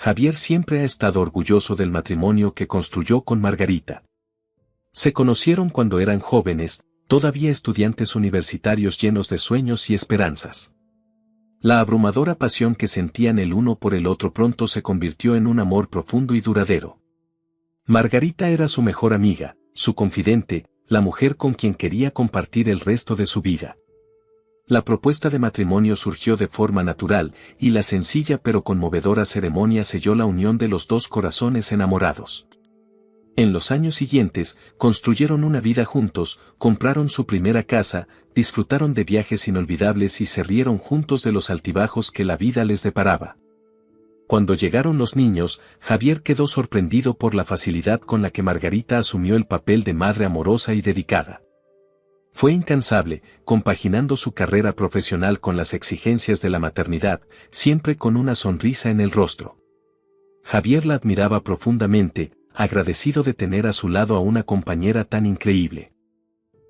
Javier siempre ha estado orgulloso del matrimonio que construyó con Margarita. Se conocieron cuando eran jóvenes, todavía estudiantes universitarios llenos de sueños y esperanzas. La abrumadora pasión que sentían el uno por el otro pronto se convirtió en un amor profundo y duradero. Margarita era su mejor amiga, su confidente, la mujer con quien quería compartir el resto de su vida. La propuesta de matrimonio surgió de forma natural, y la sencilla pero conmovedora ceremonia selló la unión de los dos corazones enamorados. En los años siguientes, construyeron una vida juntos, compraron su primera casa, disfrutaron de viajes inolvidables y se rieron juntos de los altibajos que la vida les deparaba. Cuando llegaron los niños, Javier quedó sorprendido por la facilidad con la que Margarita asumió el papel de madre amorosa y dedicada. Fue incansable, compaginando su carrera profesional con las exigencias de la maternidad, siempre con una sonrisa en el rostro. Javier la admiraba profundamente, agradecido de tener a su lado a una compañera tan increíble.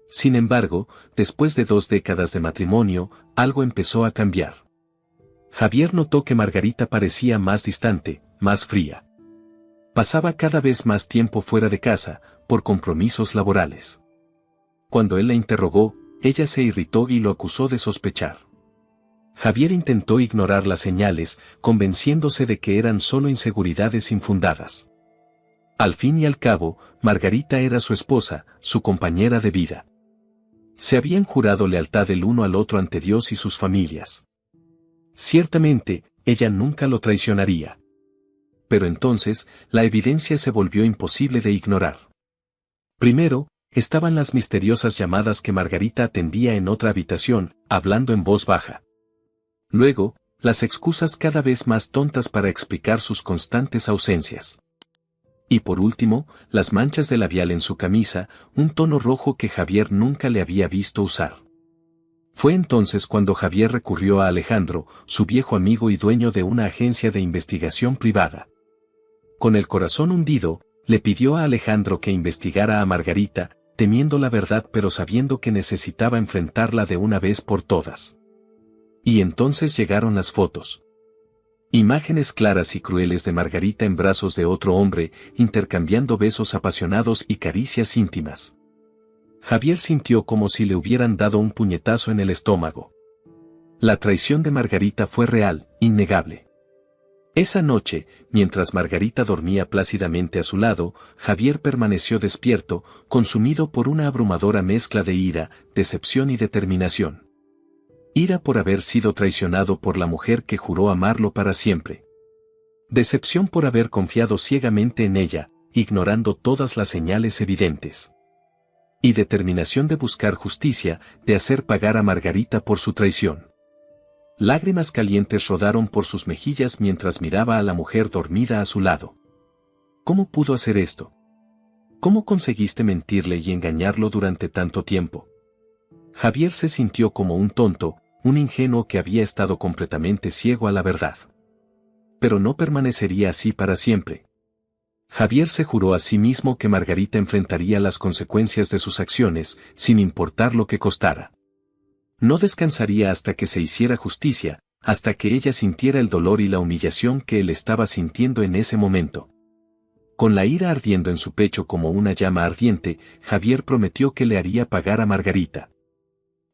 Sin embargo, después de 2 décadas de matrimonio, algo empezó a cambiar. Javier notó que Margarita parecía más distante, más fría. Pasaba cada vez más tiempo fuera de casa, por compromisos laborales. Cuando él la interrogó, ella se irritó y lo acusó de sospechar. Javier intentó ignorar las señales, convenciéndose de que eran solo inseguridades infundadas. Al fin y al cabo, Margarita era su esposa, su compañera de vida. Se habían jurado lealtad el uno al otro ante Dios y sus familias. Ciertamente, ella nunca lo traicionaría. Pero entonces, la evidencia se volvió imposible de ignorar. Primero, estaban las misteriosas llamadas que Margarita atendía en otra habitación, hablando en voz baja. Luego, las excusas cada vez más tontas para explicar sus constantes ausencias. Y por último, las manchas de labial en su camisa, un tono rojo que Javier nunca le había visto usar. Fue entonces cuando Javier recurrió a Alejandro, su viejo amigo y dueño de una agencia de investigación privada. Con el corazón hundido, le pidió a Alejandro que investigara a Margarita, temiendo la verdad pero sabiendo que necesitaba enfrentarla de una vez por todas. Y entonces llegaron las fotos. Imágenes claras y crueles de Margarita en brazos de otro hombre, intercambiando besos apasionados y caricias íntimas. Javier sintió como si le hubieran dado un puñetazo en el estómago. La traición de Margarita fue real, innegable. Esa noche, mientras Margarita dormía plácidamente a su lado, Javier permaneció despierto, consumido por una abrumadora mezcla de ira, decepción y determinación. Ira por haber sido traicionado por la mujer que juró amarlo para siempre. Decepción por haber confiado ciegamente en ella, ignorando todas las señales evidentes. Y determinación de buscar justicia, de hacer pagar a Margarita por su traición. Lágrimas calientes rodaron por sus mejillas mientras miraba a la mujer dormida a su lado. ¿Cómo pudo hacer esto? ¿Cómo conseguiste mentirle y engañarlo durante tanto tiempo? Javier se sintió como un tonto, un ingenuo que había estado completamente ciego a la verdad. Pero no permanecería así para siempre. Javier se juró a sí mismo que Margarita enfrentaría las consecuencias de sus acciones, sin importar lo que costara. No descansaría hasta que se hiciera justicia, hasta que ella sintiera el dolor y la humillación que él estaba sintiendo en ese momento. Con la ira ardiendo en su pecho como una llama ardiente, Javier prometió que le haría pagar a Margarita.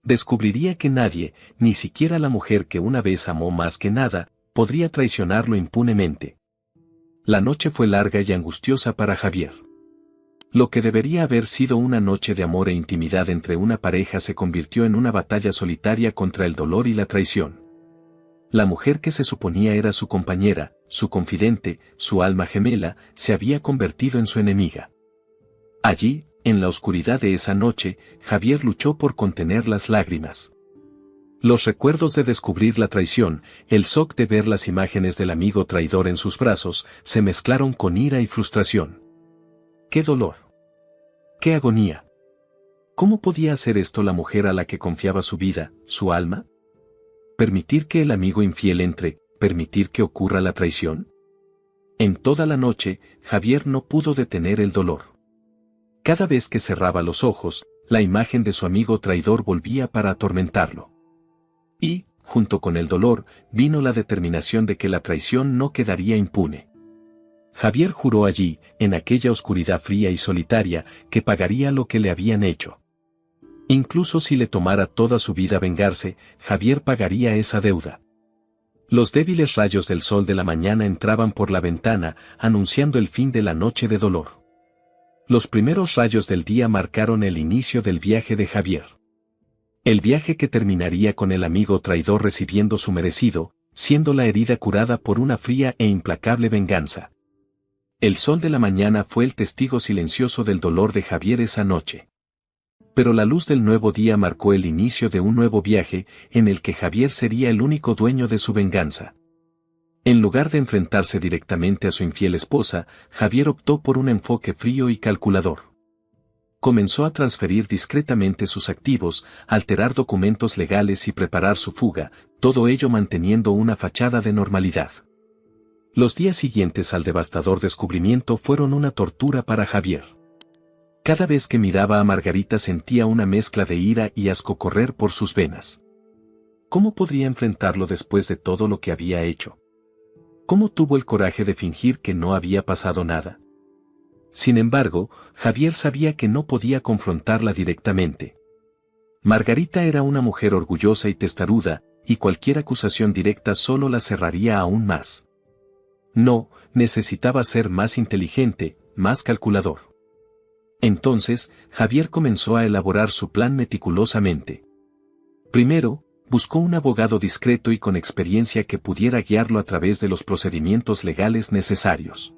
Descubriría que nadie, ni siquiera la mujer que una vez amó más que nada, podría traicionarlo impunemente. La noche fue larga y angustiosa para Javier. Lo que debería haber sido una noche de amor e intimidad entre una pareja se convirtió en una batalla solitaria contra el dolor y la traición. La mujer que se suponía era su compañera, su confidente, su alma gemela, se había convertido en su enemiga. Allí, en la oscuridad de esa noche, Javier luchó por contener las lágrimas. Los recuerdos de descubrir la traición, el shock de ver las imágenes del amigo traidor en sus brazos, se mezclaron con ira y frustración. ¡Qué dolor! ¡Qué agonía! ¿Cómo podía hacer esto la mujer a la que confiaba su vida, su alma? ¿Permitir que el amigo infiel entre, permitir que ocurra la traición? En toda la noche, Javier no pudo detener el dolor. Cada vez que cerraba los ojos, la imagen de su amigo traidor volvía para atormentarlo. Y, junto con el dolor, vino la determinación de que la traición no quedaría impune. Javier juró allí, en aquella oscuridad fría y solitaria, que pagaría lo que le habían hecho. Incluso si le tomara toda su vida vengarse, Javier pagaría esa deuda. Los débiles rayos del sol de la mañana entraban por la ventana, anunciando el fin de la noche de dolor. Los primeros rayos del día marcaron el inicio del viaje de Javier. El viaje que terminaría con el amigo traidor recibiendo su merecido, siendo la herida curada por una fría e implacable venganza. El sol de la mañana fue el testigo silencioso del dolor de Javier esa noche. Pero la luz del nuevo día marcó el inicio de un nuevo viaje, en el que Javier sería el único dueño de su venganza. En lugar de enfrentarse directamente a su infiel esposa, Javier optó por un enfoque frío y calculador. Comenzó a transferir discretamente sus activos, alterar documentos legales y preparar su fuga, todo ello manteniendo una fachada de normalidad. Los días siguientes al devastador descubrimiento fueron una tortura para Javier. Cada vez que miraba a Margarita sentía una mezcla de ira y asco correr por sus venas. ¿Cómo podría enfrentarlo después de todo lo que había hecho? ¿Cómo tuvo el coraje de fingir que no había pasado nada? Sin embargo, Javier sabía que no podía confrontarla directamente. Margarita era una mujer orgullosa y testaruda, y cualquier acusación directa solo la cerraría aún más. No, necesitaba ser más inteligente, más calculador. Entonces, Javier comenzó a elaborar su plan meticulosamente. Primero, buscó un abogado discreto y con experiencia que pudiera guiarlo a través de los procedimientos legales necesarios.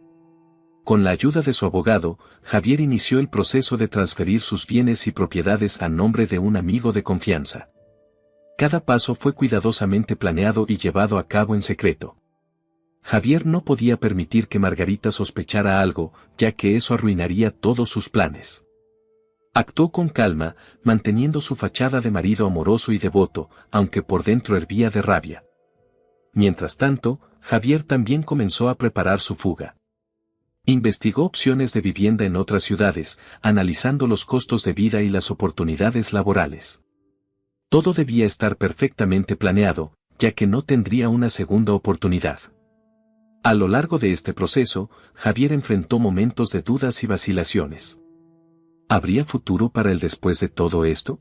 Con la ayuda de su abogado, Javier inició el proceso de transferir sus bienes y propiedades a nombre de un amigo de confianza. Cada paso fue cuidadosamente planeado y llevado a cabo en secreto. Javier no podía permitir que Margarita sospechara algo, ya que eso arruinaría todos sus planes. Actuó con calma, manteniendo su fachada de marido amoroso y devoto, aunque por dentro hervía de rabia. Mientras tanto, Javier también comenzó a preparar su fuga. Investigó opciones de vivienda en otras ciudades, analizando los costos de vida y las oportunidades laborales. Todo debía estar perfectamente planeado, ya que no tendría una segunda oportunidad. A lo largo de este proceso, Javier enfrentó momentos de dudas y vacilaciones. ¿Habría futuro para él después de todo esto?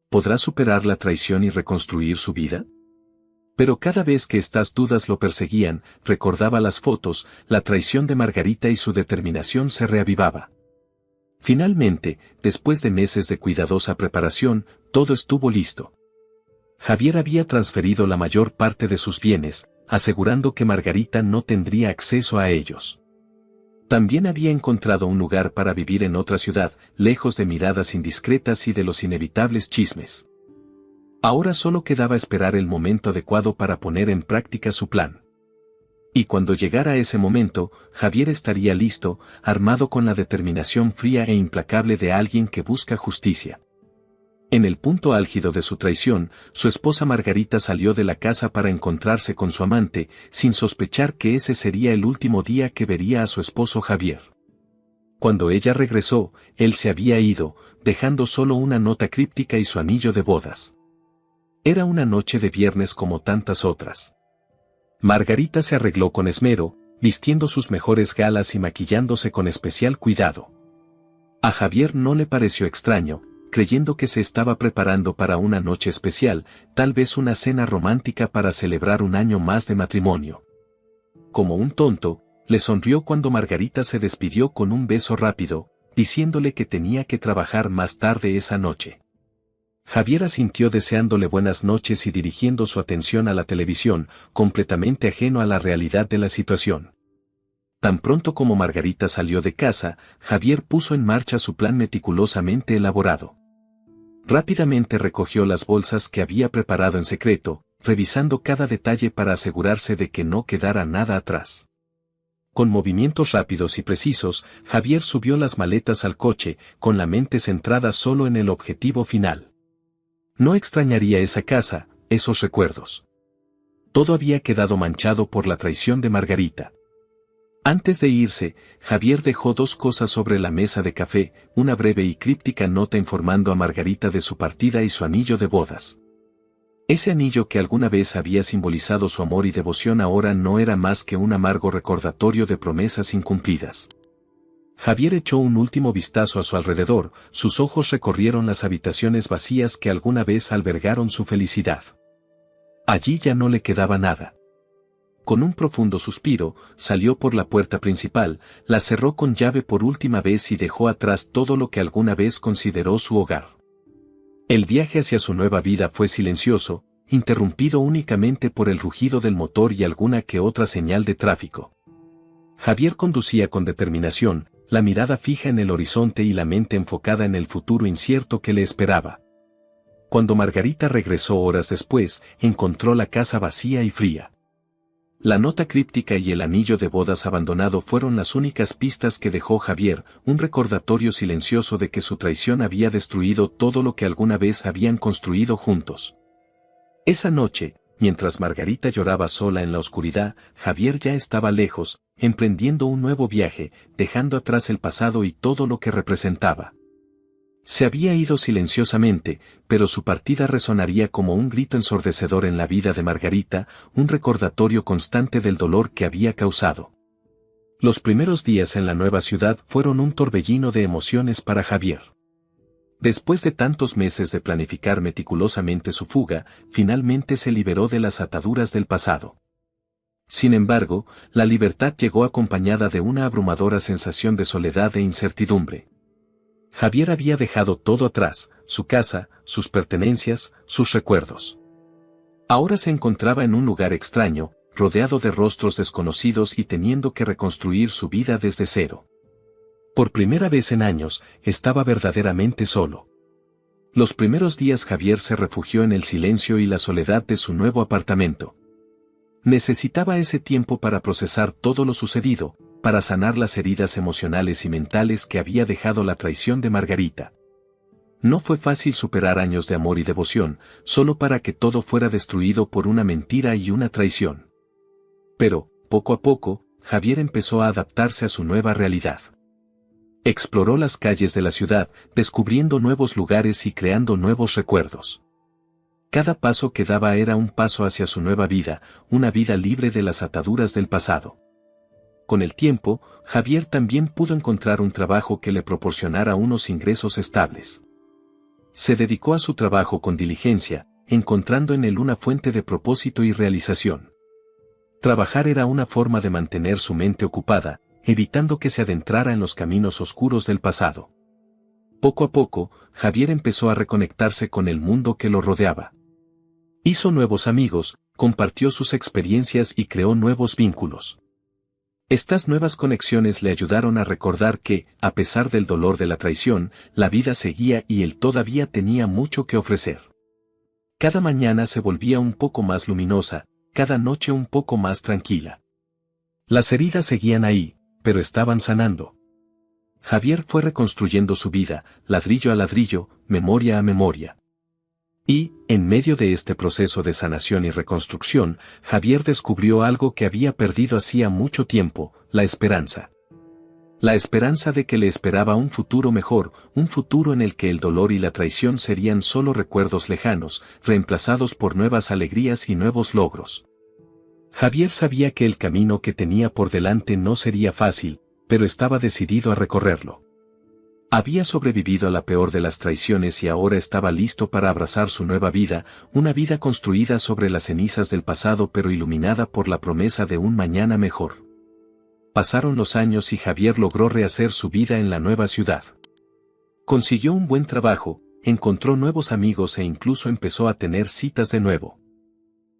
¿Podrá superar la traición y reconstruir su vida? Pero cada vez que estas dudas lo perseguían, recordaba las fotos, la traición de Margarita y su determinación se reavivaba. Finalmente, después de meses de cuidadosa preparación, todo estuvo listo. Javier había transferido la mayor parte de sus bienes, asegurando que Margarita no tendría acceso a ellos. También había encontrado un lugar para vivir en otra ciudad, lejos de miradas indiscretas y de los inevitables chismes. Ahora solo quedaba esperar el momento adecuado para poner en práctica su plan. Y cuando llegara ese momento, Javier estaría listo, armado con la determinación fría e implacable de alguien que busca justicia. En el punto álgido de su traición, su esposa Margarita salió de la casa para encontrarse con su amante, sin sospechar que ese sería el último día que vería a su esposo Javier. Cuando ella regresó, él se había ido, dejando solo una nota críptica y su anillo de bodas. Era una noche de viernes como tantas otras. Margarita se arregló con esmero, vistiendo sus mejores galas y maquillándose con especial cuidado. A Javier no le pareció extraño, creyendo que se estaba preparando para una noche especial, tal vez una cena romántica para celebrar un año más de matrimonio. Como un tonto, le sonrió cuando Margarita se despidió con un beso rápido, diciéndole que tenía que trabajar más tarde esa noche. Javier asintió deseándole buenas noches y dirigiendo su atención a la televisión, completamente ajeno a la realidad de la situación. Tan pronto como Margarita salió de casa, Javier puso en marcha su plan meticulosamente elaborado. Rápidamente recogió las bolsas que había preparado en secreto, revisando cada detalle para asegurarse de que no quedara nada atrás. Con movimientos rápidos y precisos, Javier subió las maletas al coche, con la mente centrada solo en el objetivo final. No extrañaría esa casa, esos recuerdos. Todo había quedado manchado por la traición de Margarita. Antes de irse, Javier dejó dos cosas sobre la mesa de café, una breve y críptica nota informando a Margarita de su partida y su anillo de bodas. Ese anillo que alguna vez había simbolizado su amor y devoción ahora no era más que un amargo recordatorio de promesas incumplidas. Javier echó un último vistazo a su alrededor, sus ojos recorrieron las habitaciones vacías que alguna vez albergaron su felicidad. Allí ya no le quedaba nada. Con un profundo suspiro, salió por la puerta principal, la cerró con llave por última vez y dejó atrás todo lo que alguna vez consideró su hogar. El viaje hacia su nueva vida fue silencioso, interrumpido únicamente por el rugido del motor y alguna que otra señal de tráfico. Javier conducía con determinación, la mirada fija en el horizonte y la mente enfocada en el futuro incierto que le esperaba. Cuando Margarita regresó horas después, encontró la casa vacía y fría. La nota críptica y el anillo de bodas abandonado fueron las únicas pistas que dejó Javier, un recordatorio silencioso de que su traición había destruido todo lo que alguna vez habían construido juntos. Esa noche, mientras Margarita lloraba sola en la oscuridad, Javier ya estaba lejos, emprendiendo un nuevo viaje, dejando atrás el pasado y todo lo que representaba. Se había ido silenciosamente, pero su partida resonaría como un grito ensordecedor en la vida de Margarita, un recordatorio constante del dolor que había causado. Los primeros días en la nueva ciudad fueron un torbellino de emociones para Javier. Después de tantos meses de planificar meticulosamente su fuga, finalmente se liberó de las ataduras del pasado. Sin embargo, la libertad llegó acompañada de una abrumadora sensación de soledad e incertidumbre. Javier había dejado todo atrás, su casa, sus pertenencias, sus recuerdos. Ahora se encontraba en un lugar extraño, rodeado de rostros desconocidos y teniendo que reconstruir su vida desde cero. Por primera vez en años, estaba verdaderamente solo. Los primeros días Javier se refugió en el silencio y la soledad de su nuevo apartamento. Necesitaba ese tiempo para procesar todo lo sucedido, para sanar las heridas emocionales y mentales que había dejado la traición de Margarita. No fue fácil superar años de amor y devoción, solo para que todo fuera destruido por una mentira y una traición. Pero, poco a poco, Javier empezó a adaptarse a su nueva realidad. Exploró las calles de la ciudad, descubriendo nuevos lugares y creando nuevos recuerdos. Cada paso que daba era un paso hacia su nueva vida, una vida libre de las ataduras del pasado. Con el tiempo, Javier también pudo encontrar un trabajo que le proporcionara unos ingresos estables. Se dedicó a su trabajo con diligencia, encontrando en él una fuente de propósito y realización. Trabajar era una forma de mantener su mente ocupada, evitando que se adentrara en los caminos oscuros del pasado. Poco a poco, Javier empezó a reconectarse con el mundo que lo rodeaba. Hizo nuevos amigos, compartió sus experiencias y creó nuevos vínculos. Estas nuevas conexiones le ayudaron a recordar que, a pesar del dolor de la traición, la vida seguía y él todavía tenía mucho que ofrecer. Cada mañana se volvía un poco más luminosa, cada noche un poco más tranquila. Las heridas seguían ahí, pero estaban sanando. Javier fue reconstruyendo su vida, ladrillo a ladrillo, memoria a memoria. Y, en medio de este proceso de sanación y reconstrucción, Javier descubrió algo que había perdido hacía mucho tiempo, la esperanza. La esperanza de que le esperaba un futuro mejor, un futuro en el que el dolor y la traición serían solo recuerdos lejanos, reemplazados por nuevas alegrías y nuevos logros. Javier sabía que el camino que tenía por delante no sería fácil, pero estaba decidido a recorrerlo. Había sobrevivido a la peor de las traiciones y ahora estaba listo para abrazar su nueva vida, una vida construida sobre las cenizas del pasado pero iluminada por la promesa de un mañana mejor. Pasaron los años y Javier logró rehacer su vida en la nueva ciudad. Consiguió un buen trabajo, encontró nuevos amigos e incluso empezó a tener citas de nuevo.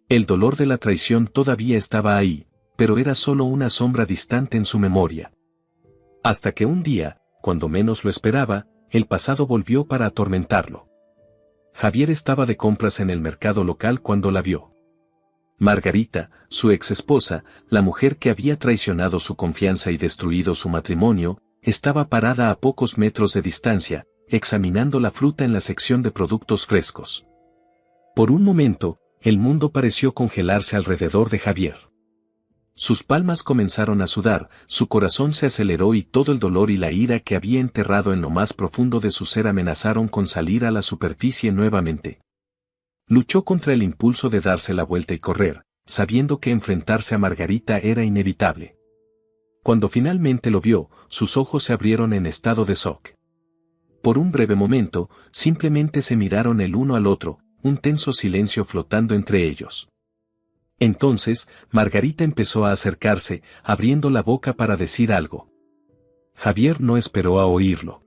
El dolor de la traición todavía estaba ahí, pero era solo una sombra distante en su memoria. Hasta que un día, cuando menos lo esperaba, el pasado volvió para atormentarlo. Javier estaba de compras en el mercado local cuando la vio. Margarita, su ex esposa, la mujer que había traicionado su confianza y destruido su matrimonio, estaba parada a pocos metros de distancia, examinando la fruta en la sección de productos frescos. Por un momento, el mundo pareció congelarse alrededor de Javier. Sus palmas comenzaron a sudar, su corazón se aceleró y todo el dolor y la ira que había enterrado en lo más profundo de su ser amenazaron con salir a la superficie nuevamente. Luchó contra el impulso de darse la vuelta y correr, sabiendo que enfrentarse a Margarita era inevitable. Cuando finalmente lo vio, sus ojos se abrieron en estado de shock. Por un breve momento, simplemente se miraron el uno al otro, un tenso silencio flotando entre ellos. Entonces, Margarita empezó a acercarse, abriendo la boca para decir algo. Javier no esperó a oírlo.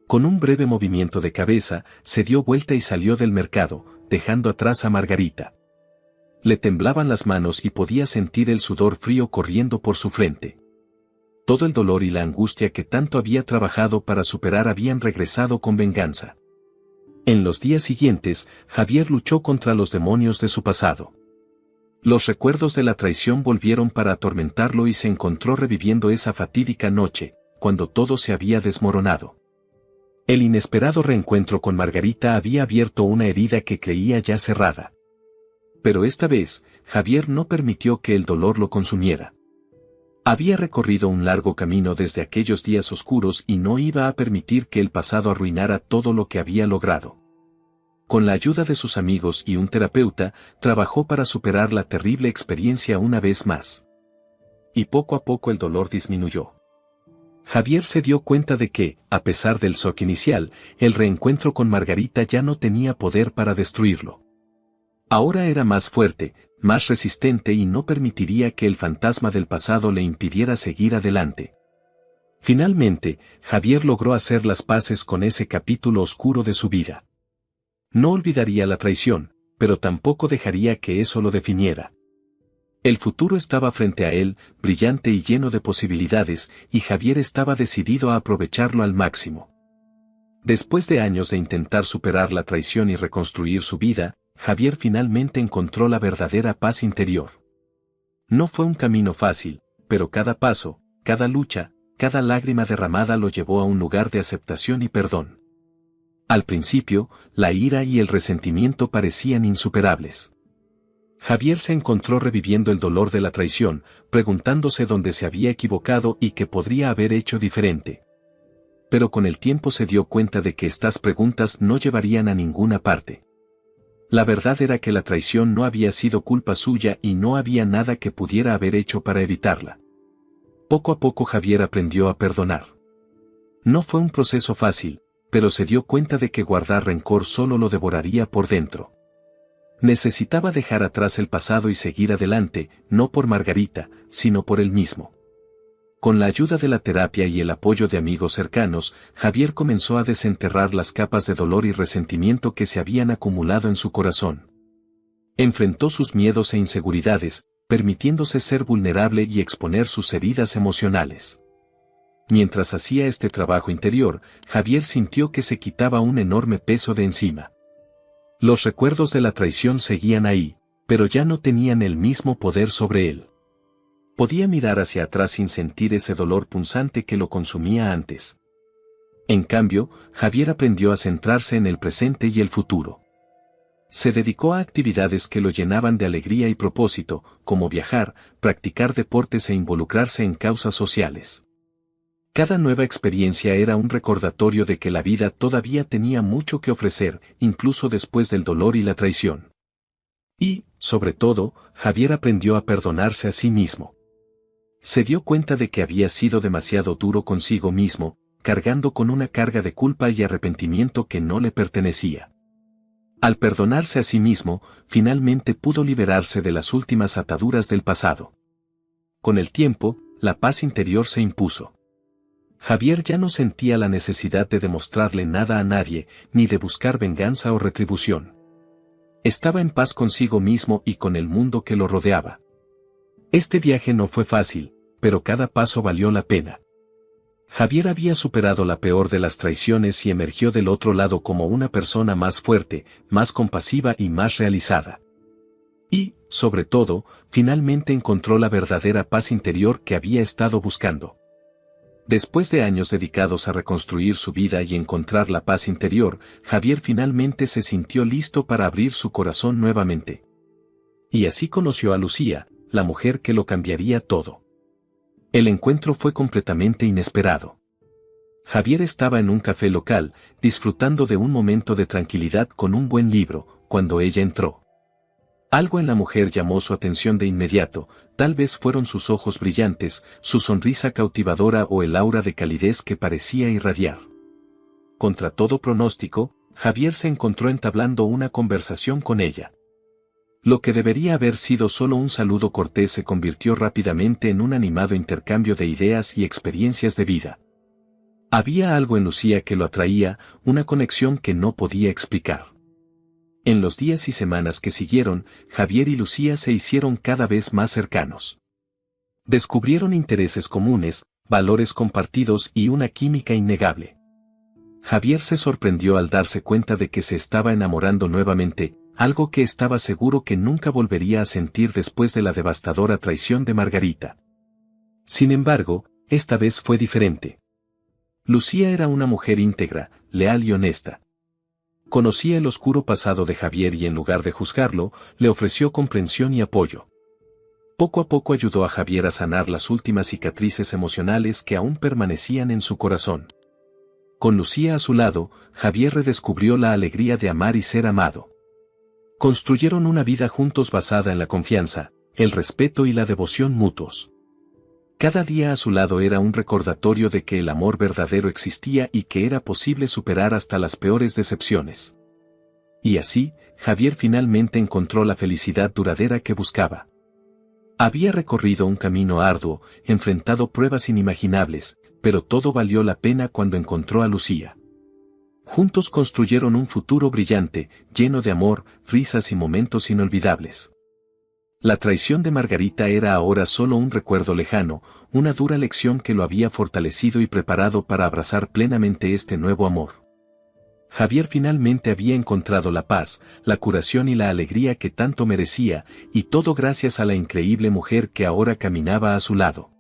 Con un breve movimiento de cabeza, se dio vuelta y salió del mercado, dejando atrás a Margarita. Le temblaban las manos y podía sentir el sudor frío corriendo por su frente. Todo el dolor y la angustia que tanto había trabajado para superar habían regresado con venganza. En los días siguientes, Javier luchó contra los demonios de su pasado. Los recuerdos de la traición volvieron para atormentarlo y se encontró reviviendo esa fatídica noche, cuando todo se había desmoronado. El inesperado reencuentro con Margarita había abierto una herida que creía ya cerrada. Pero esta vez, Javier no permitió que el dolor lo consumiera. Había recorrido un largo camino desde aquellos días oscuros y no iba a permitir que el pasado arruinara todo lo que había logrado. Con la ayuda de sus amigos y un terapeuta, trabajó para superar la terrible experiencia una vez más. Y poco a poco el dolor disminuyó. Javier se dio cuenta de que, a pesar del shock inicial, el reencuentro con Margarita ya no tenía poder para destruirlo. Ahora era más fuerte, más resistente y no permitiría que el fantasma del pasado le impidiera seguir adelante. Finalmente, Javier logró hacer las paces con ese capítulo oscuro de su vida. No olvidaría la traición, pero tampoco dejaría que eso lo definiera. El futuro estaba frente a él, brillante y lleno de posibilidades, y Javier estaba decidido a aprovecharlo al máximo. Después de años de intentar superar la traición y reconstruir su vida, Javier finalmente encontró la verdadera paz interior. No fue un camino fácil, pero cada paso, cada lucha, cada lágrima derramada lo llevó a un lugar de aceptación y perdón. Al principio, la ira y el resentimiento parecían insuperables. Javier se encontró reviviendo el dolor de la traición, preguntándose dónde se había equivocado y qué podría haber hecho diferente. Pero con el tiempo se dio cuenta de que estas preguntas no llevarían a ninguna parte. La verdad era que la traición no había sido culpa suya y no había nada que pudiera haber hecho para evitarla. Poco a poco Javier aprendió a perdonar. No fue un proceso fácil, pero se dio cuenta de que guardar rencor solo lo devoraría por dentro. Necesitaba dejar atrás el pasado y seguir adelante, no por Margarita, sino por él mismo. Con la ayuda de la terapia y el apoyo de amigos cercanos, Javier comenzó a desenterrar las capas de dolor y resentimiento que se habían acumulado en su corazón. Enfrentó sus miedos e inseguridades, permitiéndose ser vulnerable y exponer sus heridas emocionales. Mientras hacía este trabajo interior, Javier sintió que se quitaba un enorme peso de encima. Los recuerdos de la traición seguían ahí, pero ya no tenían el mismo poder sobre él. Podía mirar hacia atrás sin sentir ese dolor punzante que lo consumía antes. En cambio, Javier aprendió a centrarse en el presente y el futuro. Se dedicó a actividades que lo llenaban de alegría y propósito, como viajar, practicar deportes e involucrarse en causas sociales. Cada nueva experiencia era un recordatorio de que la vida todavía tenía mucho que ofrecer, incluso después del dolor y la traición. Y, sobre todo, Javier aprendió a perdonarse a sí mismo. Se dio cuenta de que había sido demasiado duro consigo mismo, cargando con una carga de culpa y arrepentimiento que no le pertenecía. Al perdonarse a sí mismo, finalmente pudo liberarse de las últimas ataduras del pasado. Con el tiempo, la paz interior se impuso. Javier ya no sentía la necesidad de demostrarle nada a nadie, ni de buscar venganza o retribución. Estaba en paz consigo mismo y con el mundo que lo rodeaba. Este viaje no fue fácil, pero cada paso valió la pena. Javier había superado la peor de las traiciones y emergió del otro lado como una persona más fuerte, más compasiva y más realizada. Y, sobre todo, finalmente encontró la verdadera paz interior que había estado buscando. Después de años dedicados a reconstruir su vida y encontrar la paz interior, Javier finalmente se sintió listo para abrir su corazón nuevamente. Y así conoció a Lucía, la mujer que lo cambiaría todo. El encuentro fue completamente inesperado. Javier estaba en un café local, disfrutando de un momento de tranquilidad con un buen libro, cuando ella entró. Algo en la mujer llamó su atención de inmediato, tal vez fueron sus ojos brillantes, su sonrisa cautivadora o el aura de calidez que parecía irradiar. Contra todo pronóstico, Javier se encontró entablando una conversación con ella. Lo que debería haber sido solo un saludo cortés se convirtió rápidamente en un animado intercambio de ideas y experiencias de vida. Había algo en Lucía que lo atraía, una conexión que no podía explicar. En los días y semanas que siguieron, Javier y Lucía se hicieron cada vez más cercanos. Descubrieron intereses comunes, valores compartidos y una química innegable. Javier se sorprendió al darse cuenta de que se estaba enamorando nuevamente, algo que estaba seguro que nunca volvería a sentir después de la devastadora traición de Margarita. Sin embargo, esta vez fue diferente. Lucía era una mujer íntegra, leal y honesta. Conocía el oscuro pasado de Javier y en lugar de juzgarlo, le ofreció comprensión y apoyo. Poco a poco ayudó a Javier a sanar las últimas cicatrices emocionales que aún permanecían en su corazón. Con Lucía a su lado, Javier redescubrió la alegría de amar y ser amado. Construyeron una vida juntos basada en la confianza, el respeto y la devoción mutuos. Cada día a su lado era un recordatorio de que el amor verdadero existía y que era posible superar hasta las peores decepciones. Y así, Javier finalmente encontró la felicidad duradera que buscaba. Había recorrido un camino arduo, enfrentado pruebas inimaginables, pero todo valió la pena cuando encontró a Lucía. Juntos construyeron un futuro brillante, lleno de amor, risas y momentos inolvidables. La traición de Margarita era ahora solo un recuerdo lejano, una dura lección que lo había fortalecido y preparado para abrazar plenamente este nuevo amor. Javier finalmente había encontrado la paz, la curación y la alegría que tanto merecía, y todo gracias a la increíble mujer que ahora caminaba a su lado.